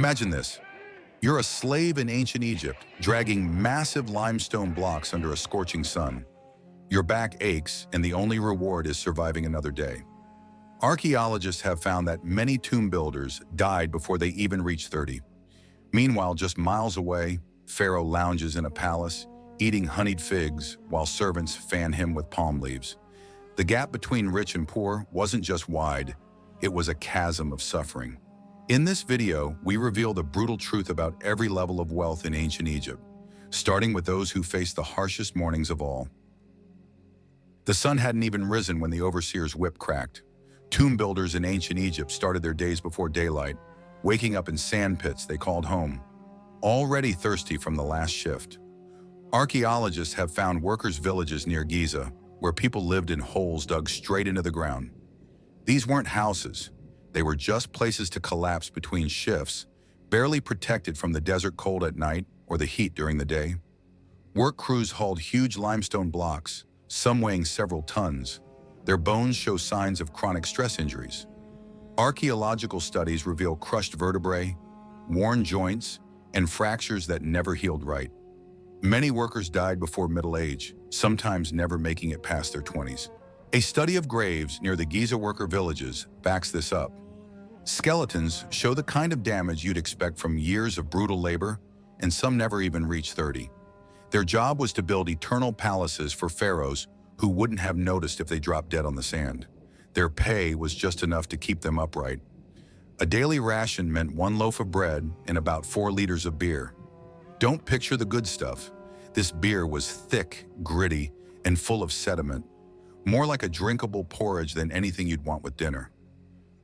Imagine this. You're a slave in ancient Egypt, dragging massive limestone blocks under a scorching sun. Your back aches, and the only reward is surviving another day. Archaeologists have found that many tomb builders died before they even reached 30. Meanwhile, just miles away, Pharaoh lounges in a palace, eating honeyed figs while servants fan him with palm leaves. The gap between rich and poor wasn't just wide, it was a chasm of suffering. In this video, we reveal the brutal truth about every level of wealth in ancient Egypt, starting with those who faced the harshest mornings of all. The sun hadn't even risen when the overseer's whip cracked. Tomb builders in ancient Egypt started their days before daylight, waking up in sand pits they called home, already thirsty from the last shift. Archaeologists have found workers' villages near Giza, where people lived in holes dug straight into the ground. These weren't houses. They were just places to collapse between shifts, barely protected from the desert cold at night or the heat during the day. Work crews hauled huge limestone blocks, some weighing several tons. Their bones show signs of chronic stress injuries. Archaeological studies reveal crushed vertebrae, worn joints, and fractures that never healed right. Many workers died before middle age, sometimes never making it past their 20s. A study of graves near the Giza worker villages backs this up. Skeletons show the kind of damage you'd expect from years of brutal labor, and some never even reached 30. Their job was to build eternal palaces for pharaohs who wouldn't have noticed if they dropped dead on the sand. Their pay was just enough to keep them upright. A daily ration meant 1 loaf of bread and about 4 liters of beer. Don't picture the good stuff. This beer was thick, gritty, and full of sediment, more like a drinkable porridge than anything you'd want with dinner.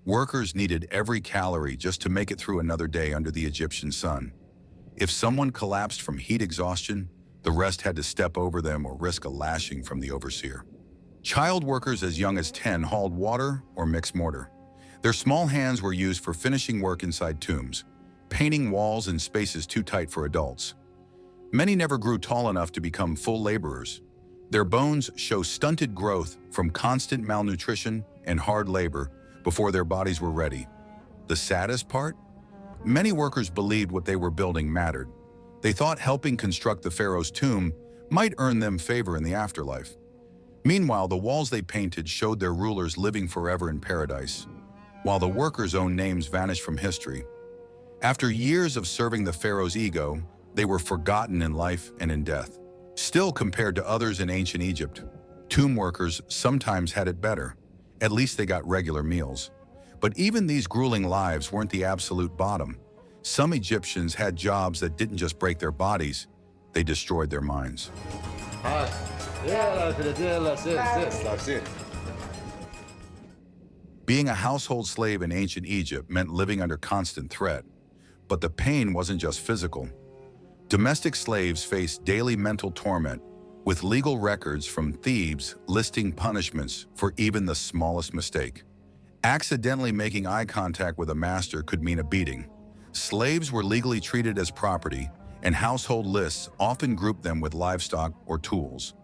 Workers needed every calorie just to make it through another day under the Egyptian sun. If someone collapsed from heat exhaustion, the rest had to step over them or risk a lashing from the overseer. Child workers as young as 10 hauled water or mixed mortar. Their small hands were used for finishing work inside tombs, painting walls in spaces too tight for adults. Many never grew tall enough to become full laborers. Their bones show stunted growth from constant malnutrition and hard labor before their bodies were ready. The saddest part? Many workers believed what they were building mattered. They thought helping construct the pharaoh's tomb might earn them favor in the afterlife. Meanwhile, the walls they painted showed their rulers living forever in paradise, while the workers' own names vanished from history. After years of serving the pharaoh's ego, they were forgotten in life and in death. Still, compared to others in ancient Egypt, tomb workers sometimes had it better. At least they got regular meals. But even these grueling lives weren't the absolute bottom. Some Egyptians had jobs that didn't just break their bodies, they destroyed their minds. Being a household slave in ancient Egypt meant living under constant threat. But the pain wasn't just physical. Domestic slaves faced daily mental torment, with legal records from thieves listing punishments for even the smallest mistake. Accidentally making eye contact with a master could mean a beating. Slaves were legally treated as property, and household lists often grouped them with livestock or tools.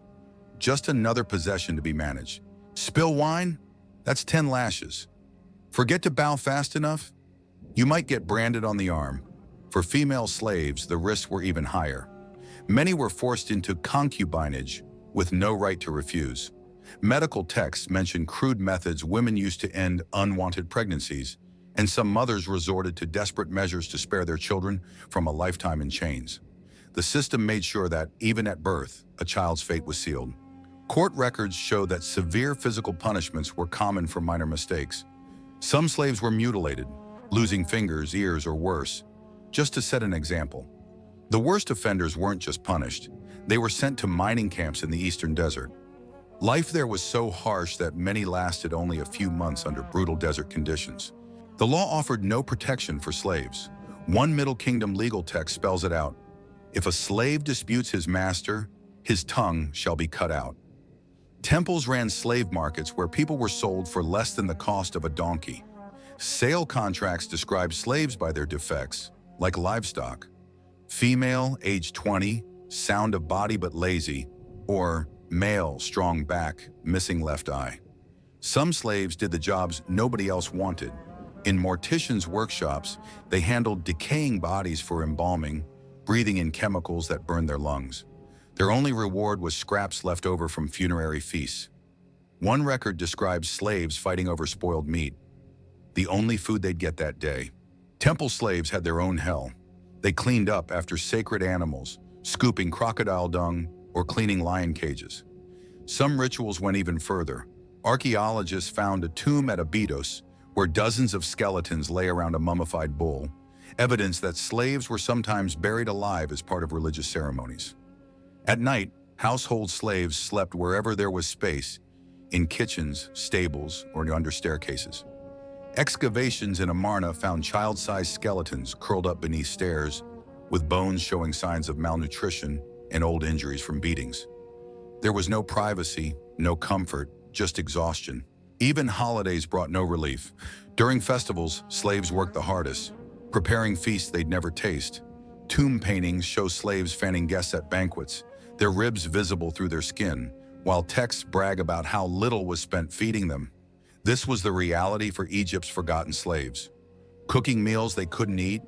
Just another possession to be managed. Spill wine? That's 10 lashes. Forget to bow fast enough? You might get branded on the arm. For female slaves, the risks were even higher. Many were forced into concubinage with no right to refuse. Medical texts mention crude methods women used to end unwanted pregnancies, and some mothers resorted to desperate measures to spare their children from a lifetime in chains. The system made sure that, even at birth, a child's fate was sealed. Court records show that severe physical punishments were common for minor mistakes. Some slaves were mutilated, losing fingers, ears, or worse, just to set an example. The worst offenders weren't just punished, they were sent to mining camps in the eastern desert. Life there was so harsh that many lasted only a few months under brutal desert conditions. The law offered no protection for slaves. One Middle Kingdom legal text spells it out. If a slave disputes his master, his tongue shall be cut out. Temples ran slave markets where people were sold for less than the cost of a donkey. Sale contracts described slaves by their defects, like livestock. Female, age 20, sound of body but lazy, or male, strong back, missing left eye. Some slaves did the jobs nobody else wanted. In morticians' workshops, they handled decaying bodies for embalming, breathing in chemicals that burned their lungs. Their only reward was scraps left over from funerary feasts. One record describes slaves fighting over spoiled meat, the only food they'd get that day. Temple slaves had their own hell. They cleaned up after sacred animals, scooping crocodile dung or cleaning lion cages. Some rituals went even further. Archaeologists found a tomb at Abydos where dozens of skeletons lay around a mummified bull, evidence that slaves were sometimes buried alive as part of religious ceremonies. At night, household slaves slept wherever there was space, in kitchens, stables, or under staircases. Excavations in Amarna found child-sized skeletons curled up beneath stairs, with bones showing signs of malnutrition and old injuries from beatings. There was no privacy, no comfort, just exhaustion. Even holidays brought no relief. During festivals, slaves worked the hardest, preparing feasts they'd never taste. Tomb paintings show slaves fanning guests at banquets, their ribs visible through their skin, while texts brag about how little was spent feeding them. This was the reality for Egypt's forgotten slaves. Cooking meals they couldn't eat,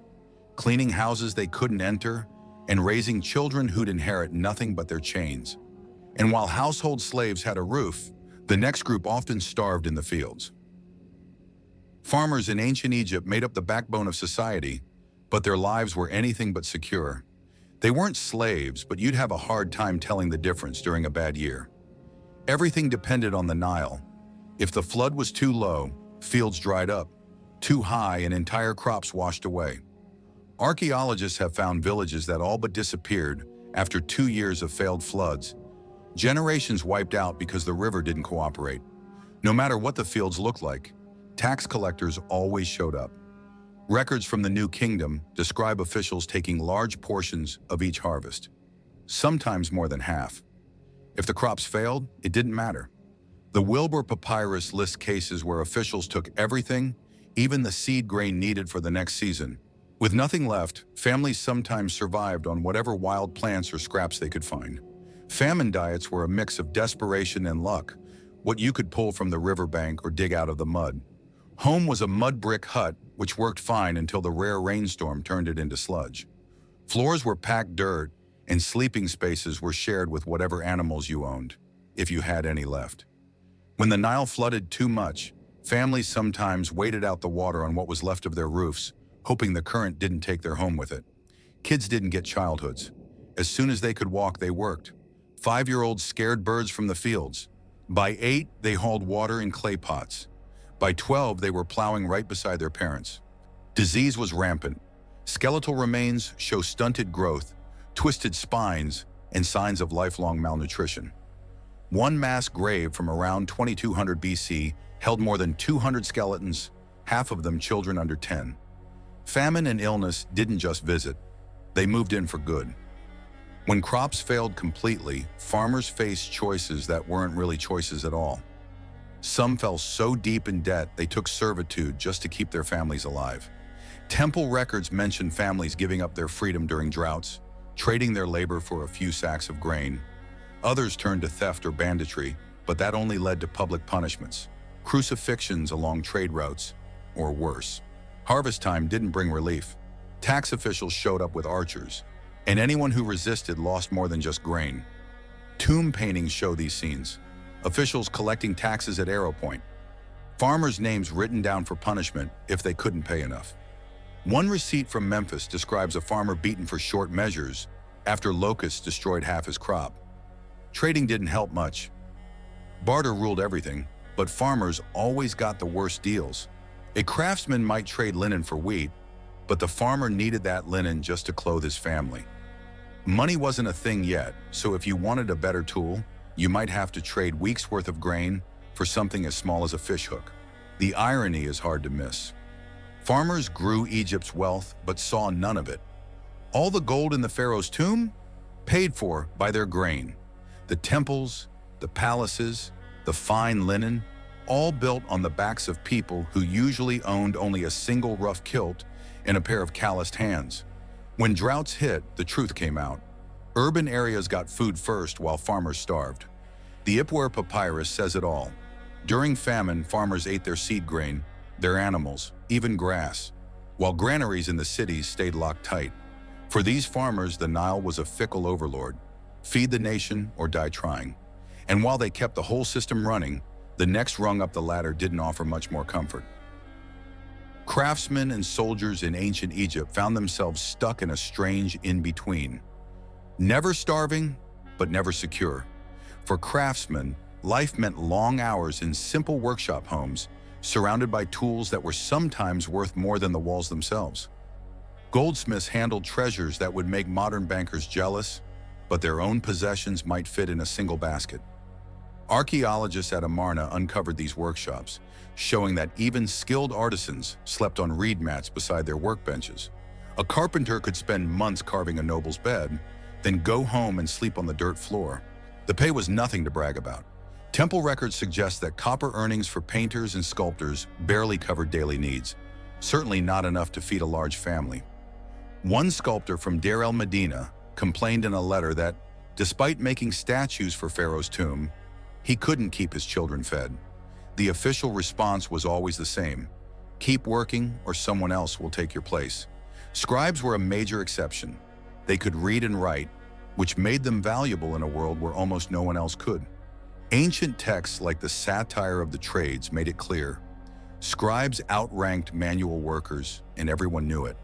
cleaning houses they couldn't enter, and raising children who'd inherit nothing but their chains. And while household slaves had a roof, the next group often starved in the fields. Farmers in ancient Egypt made up the backbone of society, but their lives were anything but secure. They weren't slaves, but you'd have a hard time telling the difference during a bad year. Everything depended on the Nile. If the flood was too low, fields dried up. Too high, and entire crops washed away. Archaeologists have found villages that all but disappeared after 2 years of failed floods. Generations wiped out because the river didn't cooperate. No matter what the fields looked like, tax collectors always showed up. Records from the New Kingdom describe officials taking large portions of each harvest, sometimes more than half. If the crops failed, it didn't matter. The Wilbur Papyrus lists cases where officials took everything, even the seed grain needed for the next season. With nothing left, families sometimes survived on whatever wild plants or scraps they could find. Famine diets were a mix of desperation and luck, what you could pull from the riverbank or dig out of the mud. Home was a mud brick hut, which worked fine until the rare rainstorm turned it into sludge. Floors were packed dirt, and sleeping spaces were shared with whatever animals you owned, if you had any left. When the Nile flooded too much, families sometimes waded out the water on what was left of their roofs, hoping the current didn't take their home with it. Kids didn't get childhoods. As soon as they could walk, they worked. 5-year-olds scared birds from the fields. By 8, they hauled water in clay pots. By 12, they were plowing right beside their parents. Disease was rampant. Skeletal remains show stunted growth, twisted spines, and signs of lifelong malnutrition. One mass grave from around 2200 BC held more than 200 skeletons, half of them children under 10. Famine and illness didn't just visit, they moved in for good. When crops failed completely, farmers faced choices that weren't really choices at all. Some fell so deep in debt they took servitude just to keep their families alive. Temple records mention families giving up their freedom during droughts, trading their labor for a few sacks of grain. Others turned to theft or banditry, but that only led to public punishments, crucifixions along trade routes, or worse. Harvest time didn't bring relief. Tax officials showed up with archers, and anyone who resisted lost more than just grain. Tomb paintings show these scenes. Officials collecting taxes at arrow point. Farmers' names written down for punishment if they couldn't pay enough. One receipt from Memphis describes a farmer beaten for short measures after locusts destroyed half his crop. Trading didn't help much. Barter ruled everything, but farmers always got the worst deals. A craftsman might trade linen for wheat, but the farmer needed that linen just to clothe his family. Money wasn't a thing yet, so if you wanted a better tool, you might have to trade weeks' worth of grain for something as small as a fishhook. The irony is hard to miss. Farmers grew Egypt's wealth, but saw none of it. All the gold in the pharaoh's tomb? Paid for by their grain. The temples, the palaces, the fine linen, all built on the backs of people who usually owned only a single rough kilt and a pair of calloused hands. When droughts hit, the truth came out. Urban areas got food first while farmers starved. The Ipwer Papyrus says it all. During famine, farmers ate their seed grain, their animals, even grass, while granaries in the cities stayed locked tight. For these farmers, the Nile was a fickle overlord. Feed the nation or die trying. And while they kept the whole system running, the next rung up the ladder didn't offer much more comfort. Craftsmen and soldiers in ancient Egypt found themselves stuck in a strange in-between. Never starving, but never secure. For craftsmen, life meant long hours in simple workshop homes, surrounded by tools that were sometimes worth more than the walls themselves. Goldsmiths handled treasures that would make modern bankers jealous, but their own possessions might fit in a single basket. Archaeologists at Amarna uncovered these workshops, showing that even skilled artisans slept on reed mats beside their workbenches. A carpenter could spend months carving a noble's bed, then go home and sleep on the dirt floor. The pay was nothing to brag about. Temple records suggest that copper earnings for painters and sculptors barely covered daily needs, certainly not enough to feed a large family. One sculptor from Deir el-Medina complained in a letter that, despite making statues for Pharaoh's tomb, he couldn't keep his children fed. The official response was always the same: keep working or someone else will take your place. Scribes were a major exception. They could read and write, which made them valuable in a world where almost no one else could. Ancient texts like the Satire of the Trades made it clear. Scribes outranked manual workers, and everyone knew it.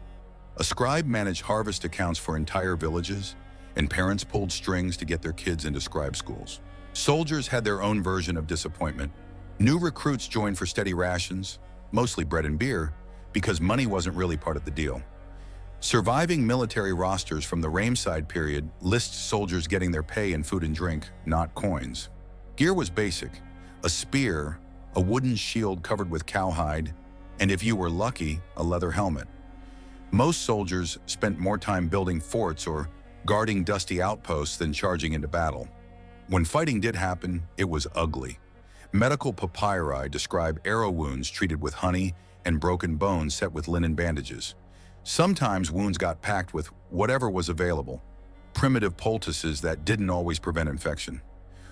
A scribe managed harvest accounts for entire villages, and parents pulled strings to get their kids into scribe schools. Soldiers had their own version of disappointment. New recruits joined for steady rations, mostly bread and beer, because money wasn't really part of the deal. Surviving military rosters from the Ramesside period list soldiers getting their pay in food and drink, not coins. Gear was basic: a spear, a wooden shield covered with cowhide, and if you were lucky, a leather helmet. Most soldiers spent more time building forts or guarding dusty outposts than charging into battle. When fighting did happen, it was ugly. Medical papyri describe arrow wounds treated with honey and broken bones set with linen bandages. Sometimes wounds got packed with whatever was available, primitive poultices that didn't always prevent infection.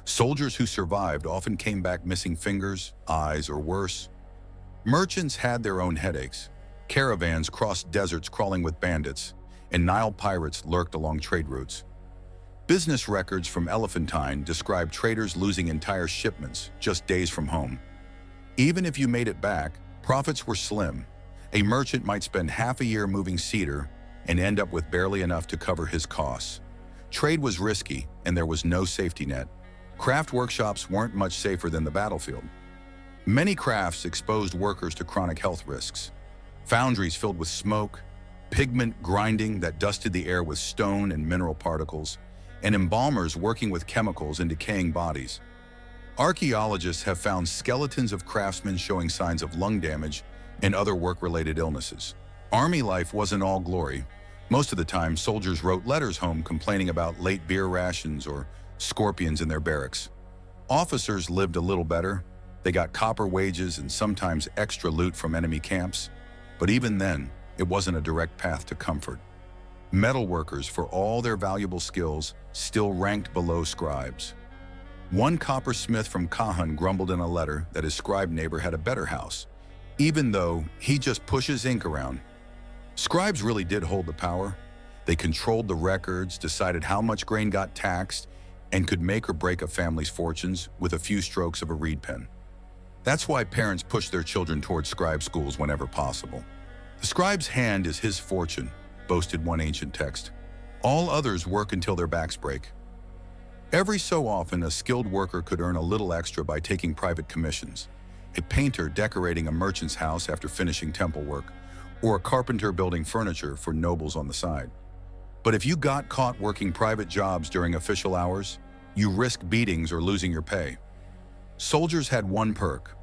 Soldiers who survived often came back missing fingers, eyes, or worse. Merchants had their own headaches. Caravans crossed deserts crawling with bandits, and Nile pirates lurked along trade routes. Business records from Elephantine describe traders losing entire shipments just days from home. Even if you made it back, profits were slim. A merchant might spend half a year moving cedar and end up with barely enough to cover his costs. Trade was risky, and there was no safety net. Craft workshops weren't much safer than the battlefield. Many crafts exposed workers to chronic health risks. Foundries filled with smoke, pigment grinding that dusted the air with stone and mineral particles, and embalmers working with chemicals in decaying bodies. Archaeologists have found skeletons of craftsmen showing signs of lung damage and other work-related illnesses. Army life wasn't all glory. Most of the time, soldiers wrote letters home complaining about late beer rations or scorpions in their barracks. Officers lived a little better. They got copper wages and sometimes extra loot from enemy camps. But even then, it wasn't a direct path to comfort. Metalworkers, for all their valuable skills, still ranked below scribes. One coppersmith from Kahan grumbled in a letter that his scribe neighbor had a better house, even though he just pushes ink around. Scribes really did hold the power. They controlled the records, decided how much grain got taxed, and could make or break a family's fortunes with a few strokes of a reed pen. That's why parents push their children towards scribe schools whenever possible. The scribe's hand is his fortune, boasted one ancient text. All others work until their backs break. Every so often, a skilled worker could earn a little extra by taking private commissions. A painter decorating a merchant's house after finishing temple work, or a carpenter building furniture for nobles on the side. But if you got caught working private jobs during official hours, you risked beatings or losing your pay. Soldiers had one perk: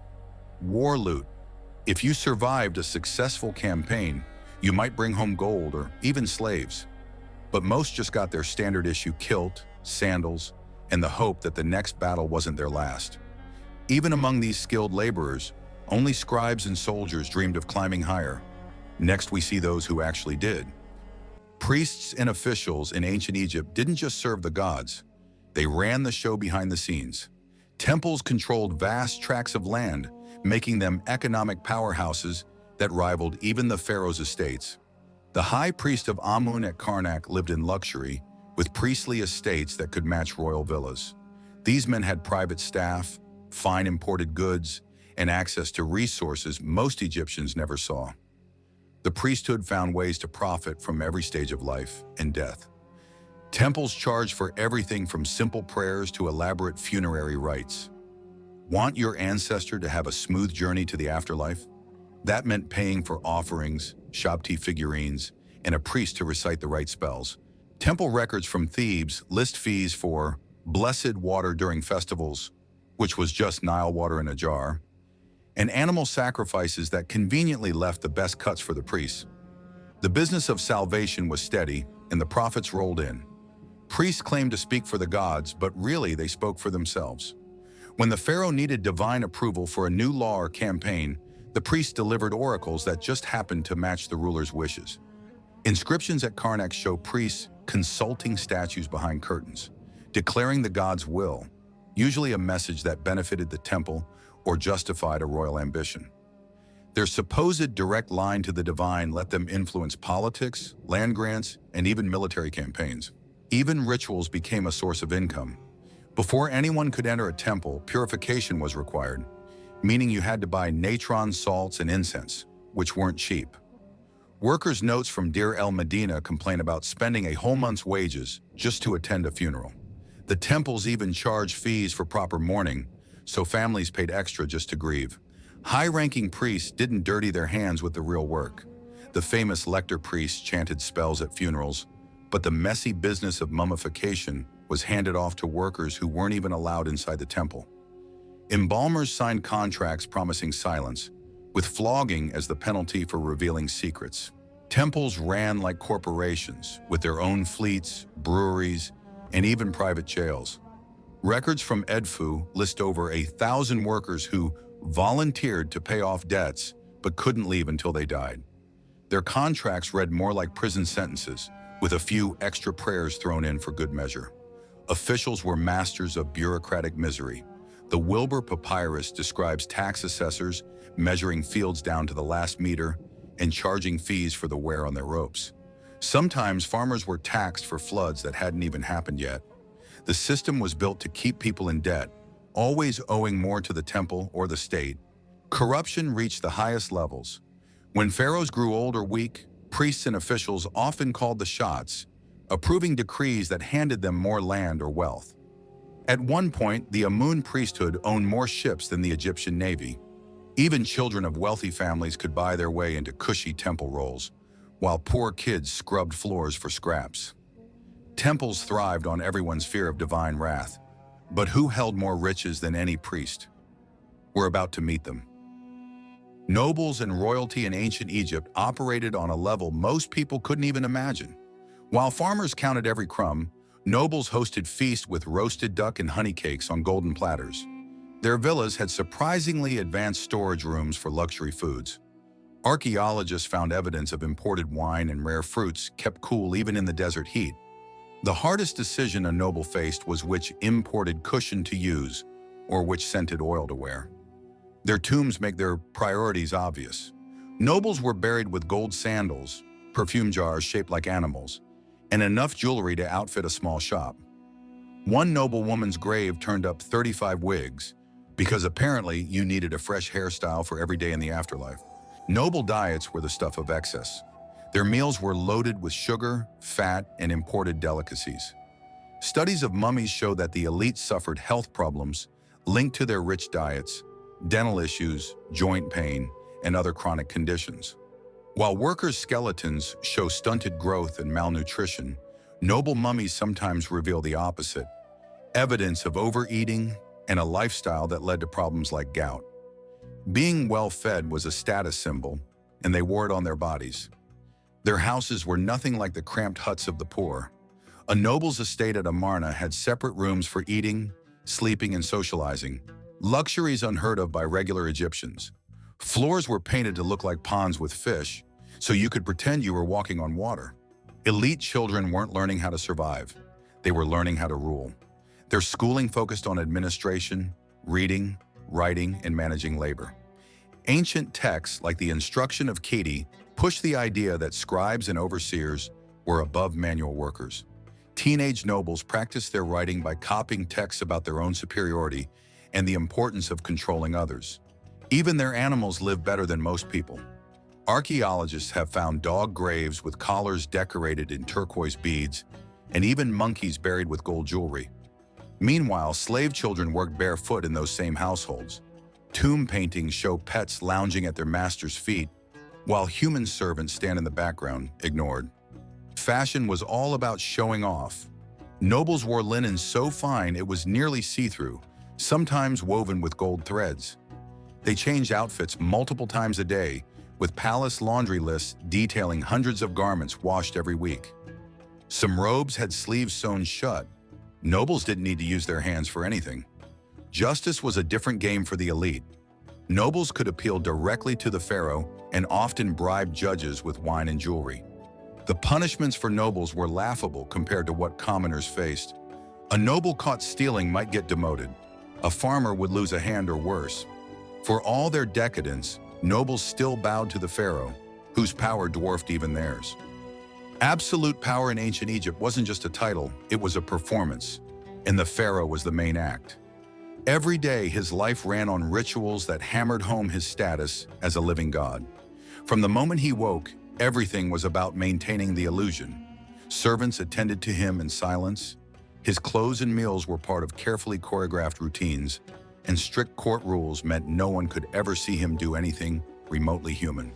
war loot. If you survived a successful campaign, you might bring home gold or even slaves. But most just got their standard issue kilt, sandals, and the hope that the next battle wasn't their last. Even among these skilled laborers, only scribes and soldiers dreamed of climbing higher. Next, we see those who actually did. Priests and officials in ancient Egypt didn't just serve the gods. They ran the show behind the scenes. Temples controlled vast tracts of land, making them economic powerhouses that rivaled even the pharaoh's estates. The high priest of Amun at Karnak lived in luxury, with priestly estates that could match royal villas. These men had private staff, fine imported goods, and access to resources most Egyptians never saw. The priesthood found ways to profit from every stage of life and death. Temples charged for everything from simple prayers to elaborate funerary rites. Want your ancestor to have a smooth journey to the afterlife? That meant paying for offerings, Shabti figurines, and a priest to recite the right spells. Temple records from Thebes list fees for blessed water during festivals, which was just Nile water in a jar, and animal sacrifices that conveniently left the best cuts for the priests. The business of salvation was steady, and the prophets rolled in. Priests claimed to speak for the gods, but really they spoke for themselves. When the pharaoh needed divine approval for a new law or campaign, the priests delivered oracles that just happened to match the ruler's wishes. Inscriptions at Karnak show priests consulting statues behind curtains, declaring the god's will, usually a message that benefited the temple or justified a royal ambition. Their supposed direct line to the divine let them influence politics, land grants, and even military campaigns. Even rituals became a source of income. Before anyone could enter a temple, purification was required, meaning you had to buy natron salts and incense, which weren't cheap. Workers' notes from Deir el-Medina complain about spending a whole month's wages just to attend a funeral. The temples even charged fees for proper mourning, so families paid extra just to grieve. High-ranking priests didn't dirty their hands with the real work. The famous lector priests chanted spells at funerals, but the messy business of mummification was handed off to workers who weren't even allowed inside the temple. Embalmers signed contracts promising silence, with flogging as the penalty for revealing secrets. Temples ran like corporations, with their own fleets, breweries, and even private jails. Records from Edfu list over 1,000 workers who volunteered to pay off debts but couldn't leave until they died. Their contracts read more like prison sentences, with a few extra prayers thrown in for good measure. Officials were masters of bureaucratic misery. The Wilbur Papyrus describes tax assessors measuring fields down to the last meter and charging fees for the wear on their ropes. Sometimes farmers were taxed for floods that hadn't even happened yet. The system was built to keep people in debt, always owing more to the temple or the state. Corruption reached the highest levels. When pharaohs grew old or weak, priests and officials often called the shots, approving decrees that handed them more land or wealth. At one point, the Amun priesthood owned more ships than the Egyptian navy. Even children of wealthy families could buy their way into cushy temple rolls, while poor kids scrubbed floors for scraps. Temples thrived on everyone's fear of divine wrath. But who held more riches than any priest? We're about to meet them. Nobles and royalty in ancient Egypt operated on a level most people couldn't even imagine. While farmers counted every crumb, nobles hosted feasts with roasted duck and honey cakes on golden platters. Their villas had surprisingly advanced storage rooms for luxury foods. Archaeologists found evidence of imported wine and rare fruits kept cool even in the desert heat. The hardest decision a noble faced was which imported cushion to use or which scented oil to wear. Their tombs make their priorities obvious. Nobles were buried with gold sandals, perfume jars shaped like animals, and enough jewelry to outfit a small shop. One noblewoman's grave turned up 35 wigs, because apparently you needed a fresh hairstyle for every day in the afterlife. Noble diets were the stuff of excess. Their meals were loaded with sugar, fat, and imported delicacies. Studies of mummies show that the elite suffered health problems linked to their rich diets, dental issues, joint pain, and other chronic conditions. While workers' skeletons show stunted growth and malnutrition, noble mummies sometimes reveal the opposite, evidence of overeating and a lifestyle that led to problems like gout. Being well-fed was a status symbol, and they wore it on their bodies. Their houses were nothing like the cramped huts of the poor. A noble's estate at Amarna had separate rooms for eating, sleeping, and socializing, luxuries unheard of by regular Egyptians. Floors were painted to look like ponds with fish, so you could pretend you were walking on water. Elite children weren't learning how to survive. They were learning how to rule. Their schooling focused on administration, reading, writing, and managing labor. Ancient texts like the Instruction of Kati pushed the idea that scribes and overseers were above manual workers. Teenage nobles practiced their writing by copying texts about their own superiority and the importance of controlling others. Even their animals live better than most people. Archaeologists have found dog graves with collars decorated in turquoise beads, and even monkeys buried with gold jewelry. Meanwhile, slave children worked barefoot in those same households. Tomb paintings show pets lounging at their master's feet, while human servants stand in the background, ignored. Fashion was all about showing off. Nobles wore linen so fine it was nearly see-through, sometimes woven with gold threads. They changed outfits multiple times a day, with palace laundry lists detailing hundreds of garments washed every week. Some robes had sleeves sewn shut. Nobles didn't need to use their hands for anything. Justice was a different game for the elite. Nobles could appeal directly to the pharaoh and often bribe judges with wine and jewelry. The punishments for nobles were laughable compared to what commoners faced. A noble caught stealing might get demoted. A farmer would lose a hand or worse. For all their decadence, nobles still bowed to the pharaoh, whose power dwarfed even theirs. Absolute power in ancient Egypt wasn't just a title, it was a performance, and the pharaoh was the main act. Every day, his life ran on rituals that hammered home his status as a living god. From the moment he woke, everything was about maintaining the illusion. Servants attended to him in silence. His clothes and meals were part of carefully choreographed routines, and strict court rules meant no one could ever see him do anything remotely human.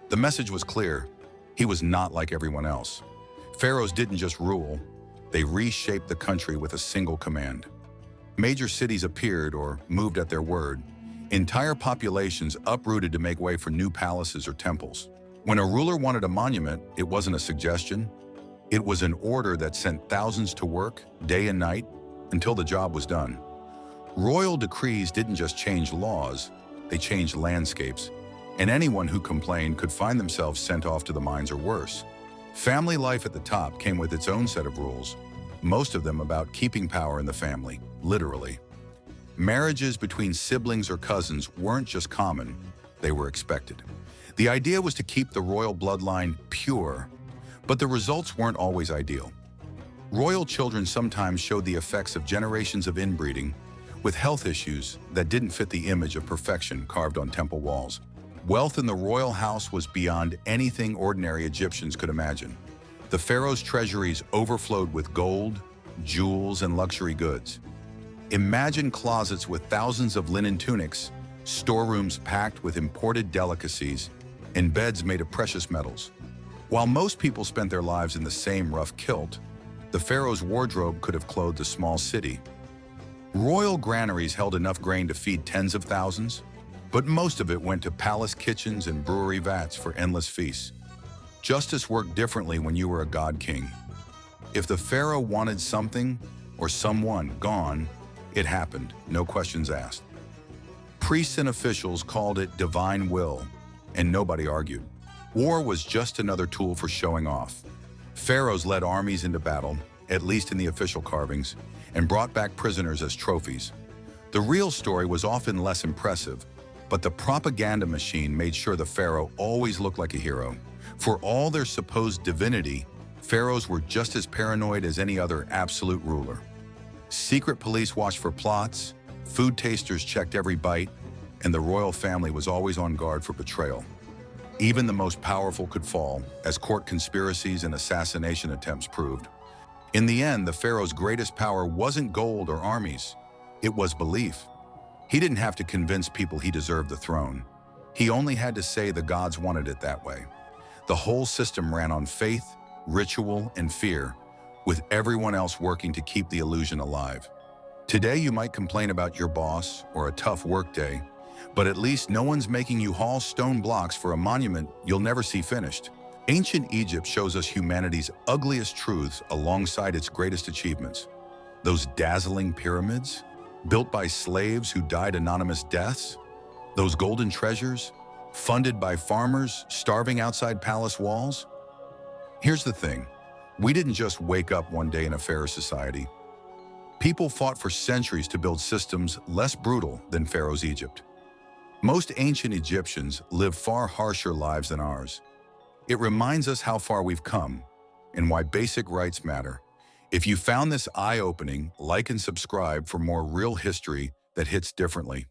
The message was clear. He was not like everyone else. Pharaohs didn't just rule, they reshaped the country with a single command. Major cities appeared or moved at their word. Entire populations uprooted to make way for new palaces or temples. When a ruler wanted a monument, it wasn't a suggestion. It was an order that sent thousands to work, day and night, until the job was done. Royal decrees didn't just change laws, they changed landscapes, and anyone who complained could find themselves sent off to the mines or worse. Family life at the top came with its own set of rules, most of them about keeping power in the family, literally. Marriages between siblings or cousins weren't just common, they were expected. The idea was to keep the royal bloodline pure, but the results weren't always ideal. Royal children sometimes showed the effects of generations of inbreeding, with health issues that didn't fit the image of perfection carved on temple walls. Wealth in the royal house was beyond anything ordinary Egyptians could imagine. The pharaoh's treasuries overflowed with gold, jewels, and luxury goods. Imagine closets with thousands of linen tunics, storerooms packed with imported delicacies, and beds made of precious metals. While most people spent their lives in the same rough kilt, the pharaoh's wardrobe could have clothed a small city. Royal granaries held enough grain to feed tens of thousands, but most of it went to palace kitchens and brewery vats for endless feasts. Justice worked differently when you were a god king. If the pharaoh wanted something or someone gone, it happened, no questions asked. Priests and officials called it divine will, and nobody argued. War was just another tool for showing off. Pharaohs led armies into battle, at least in the official carvings, and brought back prisoners as trophies. The real story was often less impressive, but the propaganda machine made sure the pharaoh always looked like a hero. For all their supposed divinity, pharaohs were just as paranoid as any other absolute ruler. Secret police watched for plots, food tasters checked every bite, and the royal family was always on guard for betrayal. Even the most powerful could fall, as court conspiracies and assassination attempts proved. In the end, the pharaoh's greatest power wasn't gold or armies, it was belief. He didn't have to convince people he deserved the throne. He only had to say the gods wanted it that way. The whole system ran on faith, ritual, and fear, with everyone else working to keep the illusion alive. Today you might complain about your boss or a tough workday, but at least no one's making you haul stone blocks for a monument you'll never see finished. Ancient Egypt shows us humanity's ugliest truths alongside its greatest achievements. Those dazzling pyramids, built by slaves who died anonymous deaths, those golden treasures, funded by farmers starving outside palace walls. Here's the thing, we didn't just wake up one day in a pharaoh society. People fought for centuries to build systems less brutal than Pharaoh's Egypt. Most ancient Egyptians lived far harsher lives than ours. It reminds us how far we've come and why basic rights matter. If you found this eye-opening, like and subscribe for more real history that hits differently.